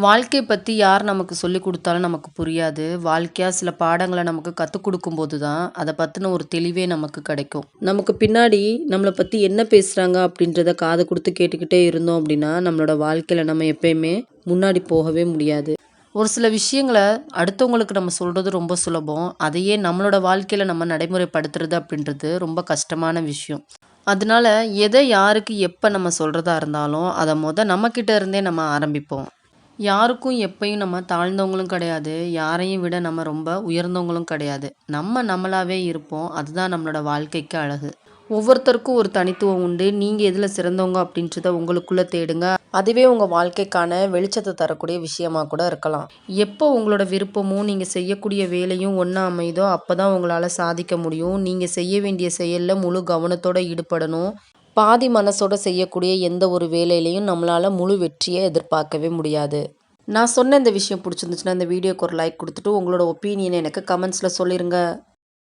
வாழ்க்கை பத்தி யார் நமக்கு சொல்லிக் குடுத்தாலும் நமக்கு புரியாது. வாழ்க்கையா சில பாடங்கள நமக்கு கத்துக் குடுக்கும்போது தான், அத பத்தின ஒரு தெளிவே நமக்கு கிடைக்கும். நமக்கு பின்னாடி நம்மள பத்தி என்ன பேசுறாங்க அப்படின்றத காது குடுத்து கேட்டுக்கிட்டே இருந்தோம் அப்படின்னா, நம்மளோட வாழ்க்கையில நம்ம எப்பயுமே முன்னாடி போகவே முடியாது. ஒரு சில விஷயங்கள அடுத்தவங்களுக்கு நம்ம சொல்றது ரொம்ப சுலபம். அதையே நம்மளோட வாழ்க்கையில நம்ம நடைமுறைப்படுத்துறது அப்படின்றது ரொம்ப கஷ்டமான விஷயம். அதனால எத யாருக்கு எப்ப நம்ம சொல்றதா இருந்தாலும், அத நம்மகிட்ட இருந்தே நம்ம ஆரம்பிப்போம். யாருக்கும் எப்பயும் நம்ம தாழ்ந்தவங்களும் கிடையாது. யாரையும் விட நம்ம ரொம்ப உயர்ந்தவங்களும் கிடையாது. நம்ம நம்மளாவே இருப்போம். அதுதான் நம்மளோட வாழ்க்கைக்கு அழகு. ஒவ்வொருத்தருக்கும் ஒரு தனித்துவம் உண்டு. நீங்க எதுல சிறந்தவங்க அப்படின்றத உங்களுக்குள்ள தேடுங்க. அதுவே உங்க வாழ்க்கைக்கான வெளிச்சத்த தரக்கூடிய விஷயமா கூட இருக்கலாம். எப்போ உங்களோட விருப்பமும், நீங்க செய்யக்கூடிய வேலையும் ஒண்ணா அமையுதோ, அப்பதான் உங்களால சாதிக்க முடியும். நீங்க செய்ய வேண்டிய செயல்ல முழு கவனத்தோட ஈடுபடணும். பாதி மனசோட செய்யக்கூடிய எந்த ஒரு வேலையிலயும் நம்மளால முழு வெற்றிய எதிர்பார்க்கவே முடியாது. நான் சொன்ன இந்த விஷயம் பிடிச்சிருந்துச்சுன்னா, இந்த வீடியோக்கு ஒரு லைக் குடுத்துட்டு, உங்களோட ஒப்பீனியன எனக்கு கமெண்ட்ஸ்ல சொல்லிருங்க.